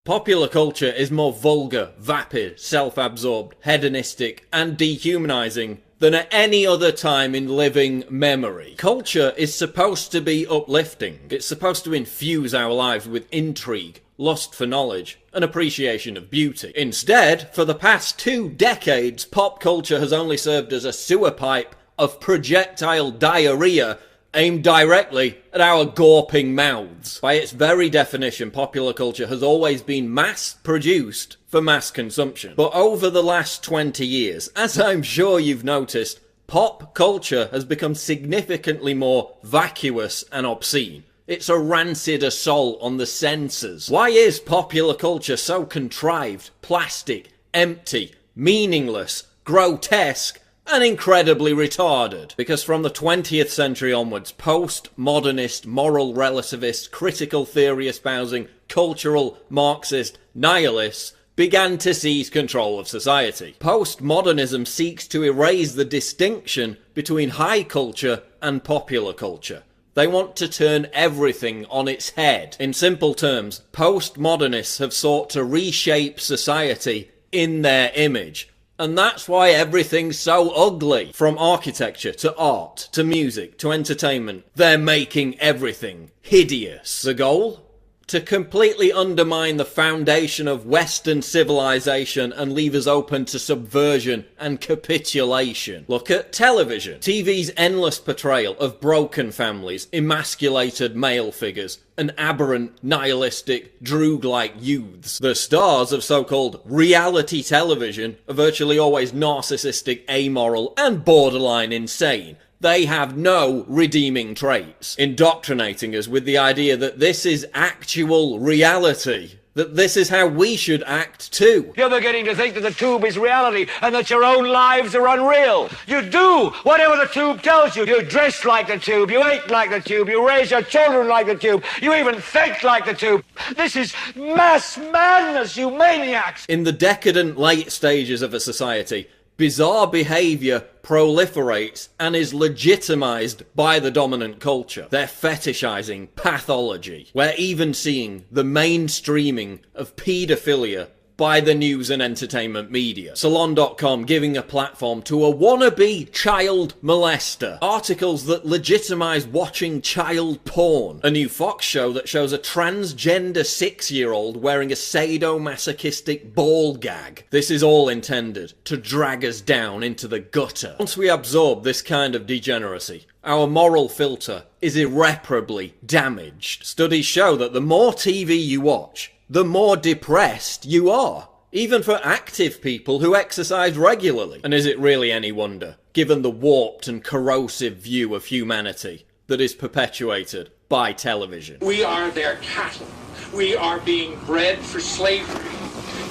Popular culture is more vulgar, vapid, self-absorbed, hedonistic, and dehumanizing than at any other time in living memory. Culture is supposed to be uplifting. It's supposed to infuse our lives with intrigue, lust for knowledge, and appreciation of beauty. Instead, for the past 2 decades, pop culture has only served as a sewer pipe of projectile diarrhea aimed directly at our gawping mouths. By its very definition, popular culture has always been mass-produced for mass consumption. But over the last 20 years, as I'm sure you've noticed, pop culture has become significantly more vacuous and obscene. It's a rancid assault on the senses. Why is popular culture so contrived, plastic, empty, meaningless, grotesque, and incredibly retarded? Because from the 20th century onwards, post-modernist, moral relativist, critical theory espousing, cultural, Marxist, nihilists began to seize control of society. Postmodernism seeks to erase the distinction between high culture and popular culture. They want to turn everything on its head. In simple terms, postmodernists have sought to reshape society in their image. And that's why everything's so ugly. From architecture, to art, to music, to entertainment, they're making everything hideous. The goal? To completely undermine the foundation of Western civilization and leave us open to subversion and capitulation. Look at television. TV's endless portrayal of broken families, emasculated male figures, and aberrant, nihilistic, droog-like youths. The stars of so-called reality television are virtually always narcissistic, amoral, and borderline insane. They have no redeeming traits, indoctrinating us with the idea that this is actual reality, that this is how we should act too. You're beginning to think that the tube is reality and that your own lives are unreal. You do whatever the tube tells you. You dress like the tube, you eat like the tube, you raise your children like the tube, you even think like the tube. This is mass madness, you maniacs! In the decadent late stages of a society, bizarre behaviour proliferates and is legitimised by the dominant culture. They're fetishizing pathology. We're even seeing the mainstreaming of paedophilia by the news and entertainment media. Salon.com giving a platform to a wannabe child molester. Articles that legitimise watching child porn. A new Fox show that shows a transgender 6-year-old wearing a sadomasochistic ball gag. This is all intended to drag us down into the gutter. Once we absorb this kind of degeneracy, our moral filter is irreparably damaged. Studies show that the more TV you watch, the more depressed you are, even for active people who exercise regularly. And is it really any wonder, given the warped and corrosive view of humanity that is perpetuated by television? We are their cattle. We are being bred for slavery.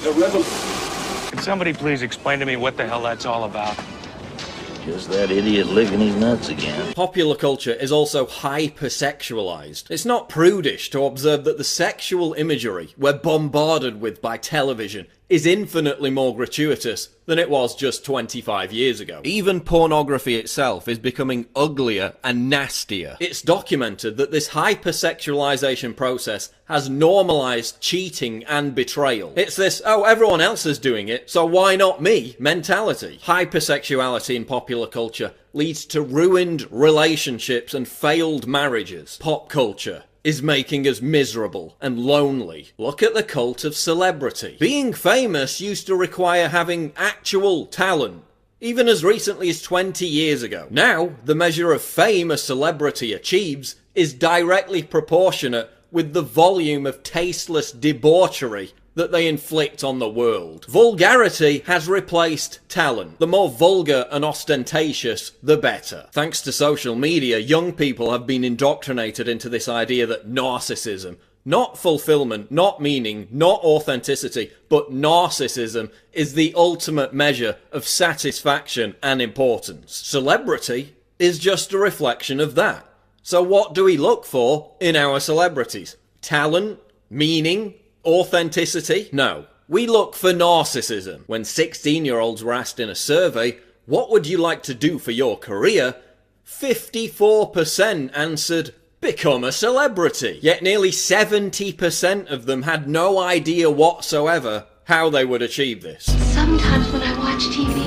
The revolution. Can somebody please explain to me what the hell that's all about? Just that idiot licking his nuts again. Popular culture is also hypersexualized. It's not prudish to observe that the sexual imagery we're bombarded with by television is infinitely more gratuitous than it was just 25 years ago. Even pornography itself is becoming uglier and nastier. It's documented that this hypersexualization process has normalized cheating and betrayal. It's this, oh, everyone else is doing it, so why not me mentality. Hypersexuality in popular culture leads to ruined relationships and failed marriages. Pop culture is making us miserable and lonely. Look at the cult of celebrity. Being famous used to require having actual talent, even as recently as 20 years ago. Now, the measure of fame a celebrity achieves is directly proportionate with the volume of tasteless debauchery that they inflict on the world. Vulgarity has replaced talent. The more vulgar and ostentatious, the better. Thanks to social media, young people have been indoctrinated into this idea that narcissism, not fulfillment, not meaning, not authenticity, but narcissism is the ultimate measure of satisfaction and importance. Celebrity is just a reflection of that. So what do we look for in our celebrities? Talent? Meaning? Authenticity? No. We look for narcissism. When 16-year-olds were asked in a survey, what would you like to do for your career? 54% answered become a celebrity. Yet nearly 70% of them had no idea whatsoever how they would achieve this. Sometimes when I watch TV,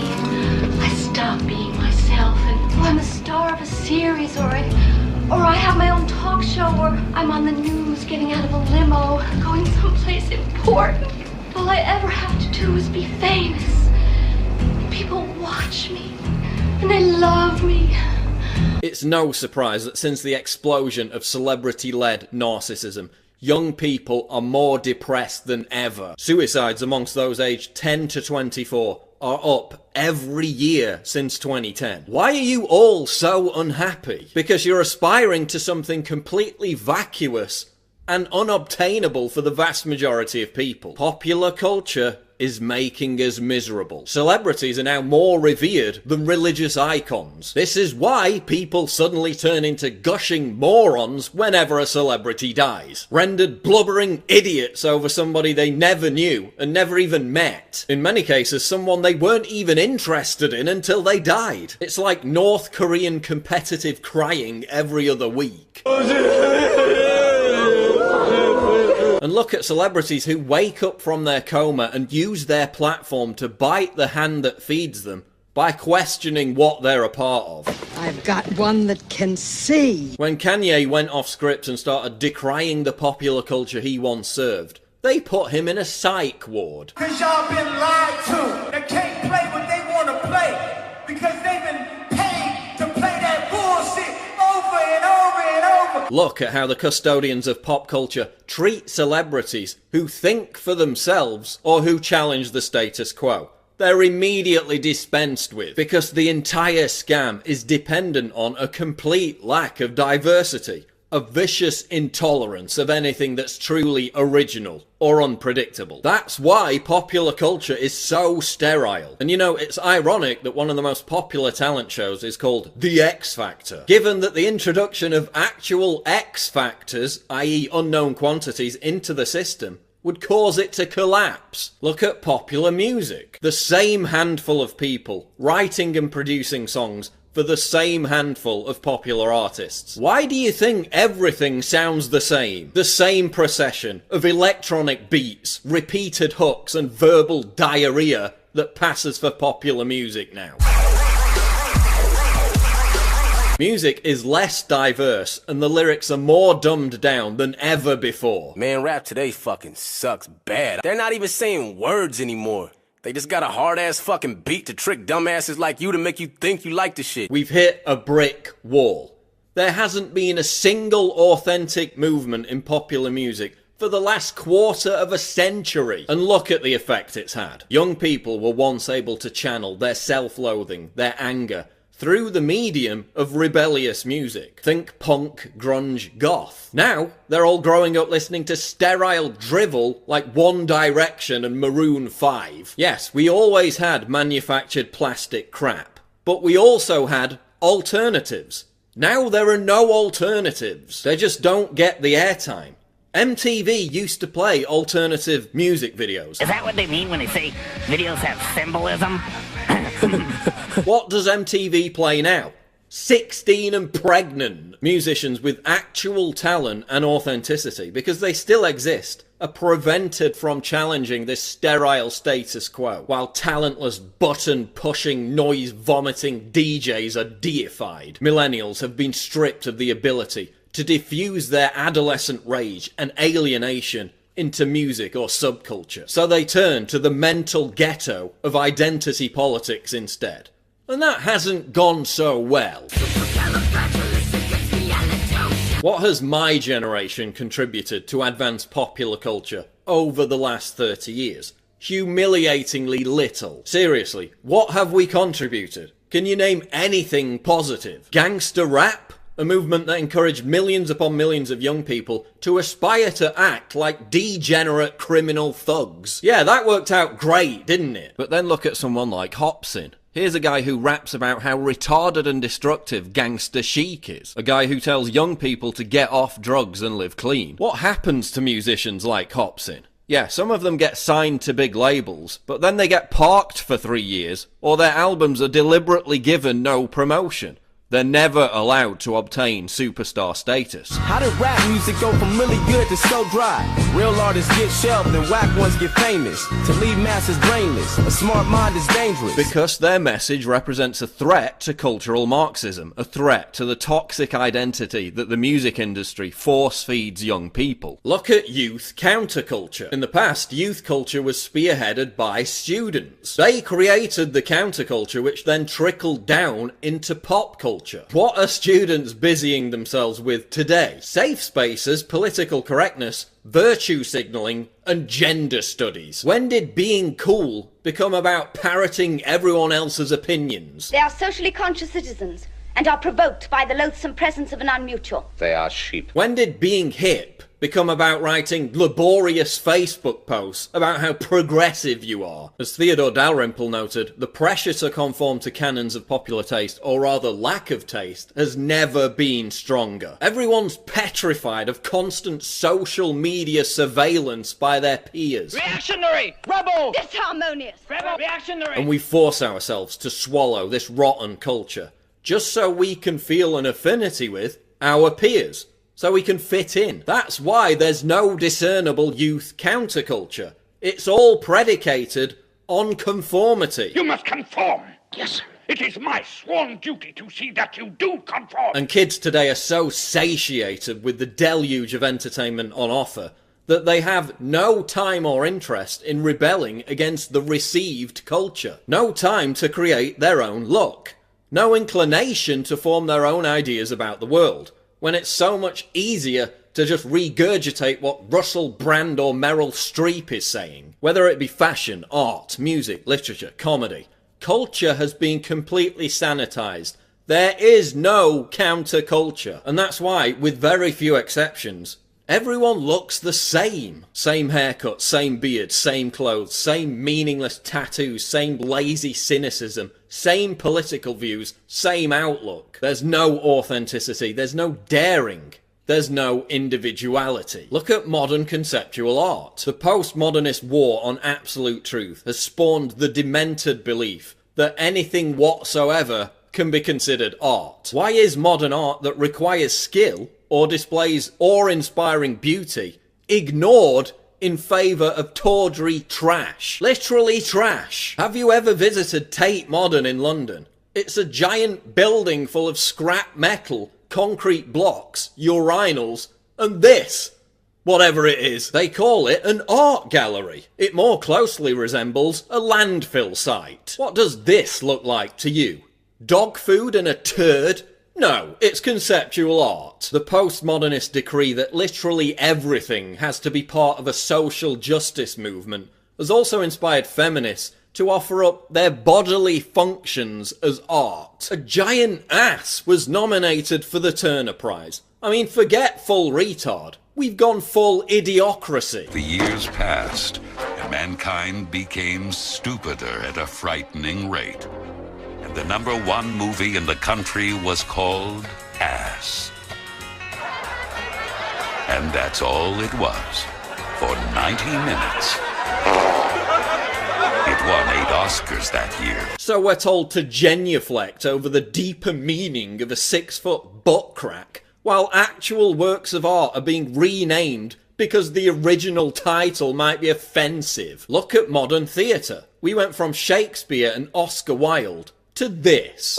I stop being myself and I'm a star of a series or I have my own talk show or I'm on the news getting out of a limo, going someplace important. All I ever have to do is be famous. People watch me and they love me. It's no surprise that since the explosion of celebrity-led narcissism, young people are more depressed than ever. Suicides amongst those aged 10 to 24 are up every year since 2010. Why are you all so unhappy? Because you're aspiring to something completely vacuous and unobtainable for the vast majority of people. Popular culture is making us miserable. Celebrities are now more revered than religious icons. This is why people suddenly turn into gushing morons whenever a celebrity dies. Rendered blubbering idiots over somebody they never knew and never even met. In many cases, someone they weren't even interested in until they died. It's like North Korean competitive crying every other week. And look at celebrities who wake up from their coma and use their platform to bite the hand that feeds them by questioning what they're a part of. I've got one that can see. When Kanye went off script and started decrying the popular culture he once served, they put him in a psych ward. Cause y'all been lied to. They can't play what they want to play because they've been paid to play that bullshit over and over and over. Look at how the custodians of pop culture treat celebrities who think for themselves or who challenge the status quo. They're immediately dispensed with because the entire scam is dependent on a complete lack of diversity, a vicious intolerance of anything that's truly original or unpredictable. That's why popular culture is so sterile. And you know, it's ironic that one of the most popular talent shows is called The X Factor, given that the introduction of actual X factors, i.e. unknown quantities, into the system would cause it to collapse. Look at popular music. The same handful of people writing and producing songs for the same handful of popular artists. Why do you think everything sounds the same? The same procession of electronic beats, repeated hooks and verbal diarrhea that passes for popular music now. Music is less diverse and the lyrics are more dumbed down than ever before. Man, rap today fucking sucks bad. They're not even saying words anymore. They just got a hard-ass fucking beat to trick dumbasses like you to make you think you like the shit. We've hit a brick wall. There hasn't been a single authentic movement in popular music for the last quarter of a century. And look at the effect it's had. Young people were once able to channel their self-loathing, their anger, through the medium of rebellious music. Think punk, grunge, goth. Now, they're all growing up listening to sterile drivel like One Direction and Maroon 5. Yes, we always had manufactured plastic crap, but we also had alternatives. Now there are no alternatives. They just don't get the airtime. MTV used to play alternative music videos. Is that what they mean when they say videos have symbolism? What does MTV play now? 16 and pregnant musicians with actual talent and authenticity, because they still exist, are prevented from challenging this sterile status quo, while talentless button-pushing, noise-vomiting DJs are deified. Millennials have been stripped of the ability to diffuse their adolescent rage and alienation into music or subculture. So they turn to the mental ghetto of identity politics instead. And that hasn't gone so well. What has my generation contributed to advance popular culture over the last 30 years? Humiliatingly little. Seriously, what have we contributed? Can you name anything positive? Gangster rap? A movement that encouraged millions upon millions of young people to aspire to act like degenerate criminal thugs. Yeah, that worked out great, didn't it? But then look at someone like Hopsin. Here's a guy who raps about how retarded and destructive Gangster Chic is. A guy who tells young people to get off drugs and live clean. What happens to musicians like Hopsin? Yeah, some of them get signed to big labels, but then they get parked for 3 years, or their albums are deliberately given no promotion. They're never allowed to obtain superstar status. How did rap music go from really good to so dry? Real artists get shelved and whack ones get famous. To leave masses brainless, a smart mind is dangerous. Because their message represents a threat to cultural Marxism, a threat to the toxic identity that the music industry force feeds young people. Look at youth counterculture. In the past, youth culture was spearheaded by students. They created the counterculture which then trickled down into pop culture. What are students busying themselves with today? Safe spaces, political correctness, virtue signalling, and gender studies. When did being cool become about parroting everyone else's opinions? They are socially conscious citizens and are provoked by the loathsome presence of an unmutual. They are sheep. When did being hip become about writing laborious Facebook posts about how progressive you are? As Theodore Dalrymple noted, the pressure to conform to canons of popular taste, or rather lack of taste, has never been stronger. Everyone's petrified of constant social media surveillance by their peers. Reactionary! Rebel! Disharmonious! Rebel! Reactionary! And we force ourselves to swallow this rotten culture, just so we can feel an affinity with our peers. So we can fit in. That's why there's no discernible youth counterculture. It's all predicated on conformity. You must conform. Yes. It is my sworn duty to see that you do conform. And kids today are so satiated with the deluge of entertainment on offer that they have no time or interest in rebelling against the received culture. No time to create their own look. No inclination to form their own ideas about the world, when it's so much easier to just regurgitate what Russell Brand or Meryl Streep is saying. Whether it be fashion, art, music, literature, comedy, culture has been completely sanitized. There is no counterculture. And that's why, with very few exceptions, everyone looks the same. Same haircut, same beard, same clothes, same meaningless tattoos, same lazy cynicism, same political views, same outlook. There's no authenticity, there's no daring, there's no individuality. Look at modern conceptual art. The postmodernist war on absolute truth has spawned the demented belief that anything whatsoever can be considered art. Why is modern art that requires skill or displays awe-inspiring beauty ignored in favour of tawdry trash? Literally trash. Have you ever visited Tate Modern in London? It's a giant building full of scrap metal, concrete blocks, urinals, and this, whatever it is. They call it an art gallery. It more closely resembles a landfill site. What does this look like to you? Dog food and a turd? No, it's conceptual art. The postmodernists decree that literally everything has to be part of a social justice movement has also inspired feminists to offer up their bodily functions as art. A giant ass was nominated for the Turner Prize. I mean, forget full retard. We've gone full idiocracy. The years passed, and mankind became stupider at a frightening rate. And the #1 movie in the country was called Ass. And that's all it was for 90 minutes. It won 8 Oscars that year. So we're told to genuflect over the deeper meaning of a 6-foot butt crack, while actual works of art are being renamed because the original title might be offensive. Look at modern theatre. We went from Shakespeare and Oscar Wilde to this.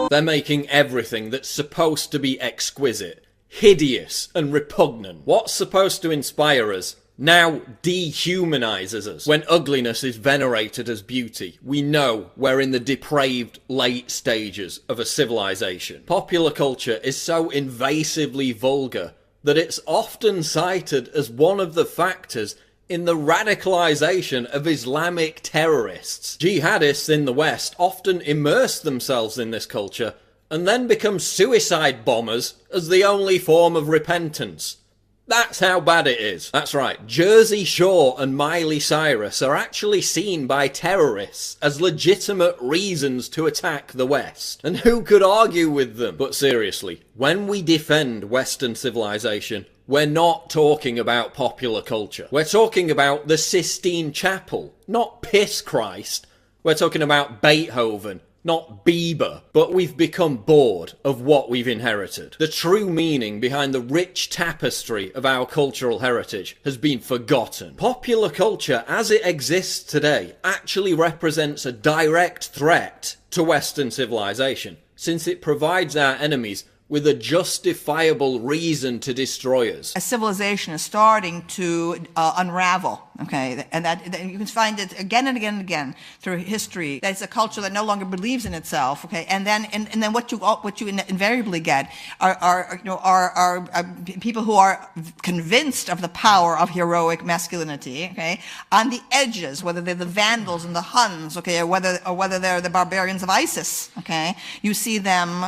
They're making everything that's supposed to be exquisite hideous and repugnant. What's supposed to inspire us now dehumanizes us. When ugliness is venerated as beauty, we know we're in the depraved late stages of a civilization. Popular culture is so invasively vulgar that it's often cited as one of the factors in the radicalization of Islamic terrorists. Jihadists in the West often immerse themselves in this culture and then become suicide bombers as the only form of repentance. That's how bad it is. That's right, Jersey Shore and Miley Cyrus are actually seen by terrorists as legitimate reasons to attack the West. And who could argue with them? But seriously, when we defend Western civilization, we're not talking about popular culture. We're talking about the Sistine Chapel, not Piss Christ, We're talking about Beethoven, not Bieber. But we've become bored of what we've inherited. The true meaning behind the rich tapestry of our cultural heritage has been forgotten. Popular culture as it exists today actually represents a direct threat to Western civilization, since it provides our enemies with a justifiable reason to destroy us. A civilization is starting to unravel, okay, and that you can find it again and again and again through history. That's a culture that no longer believes in itself, okay, and then what you invariably get are people who are convinced of the power of heroic masculinity, okay, on the edges, whether they're the Vandals and the Huns, okay, or whether they're the barbarians of ISIS, okay. You see them,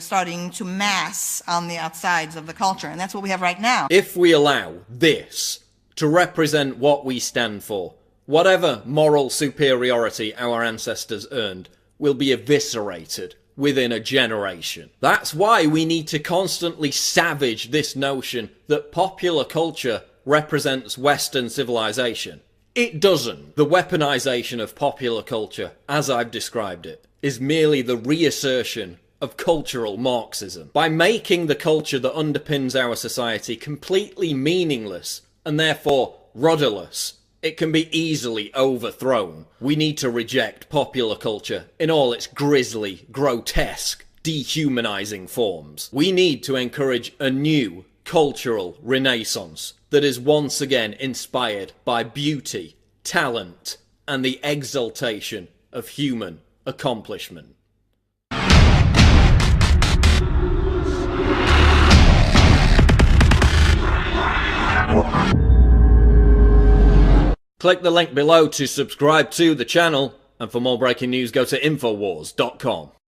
starting to mass on the outsides of the culture, and that's what we have right now. If we allow this to represent what we stand for, whatever moral superiority our ancestors earned will be eviscerated within a generation. That's why we need to constantly savage this notion that popular culture represents Western civilization. It doesn't. The weaponization of popular culture, as I've described it, is merely the reassertion of cultural Marxism. By making the culture that underpins our society completely meaningless and therefore rudderless, it can be easily overthrown. We need to reject popular culture in all its grisly, grotesque, dehumanizing forms. We need to encourage a new cultural renaissance that is once again inspired by beauty, talent, and the exaltation of human accomplishment. Click the link below to subscribe to the channel, and for more breaking news go to Infowars.com.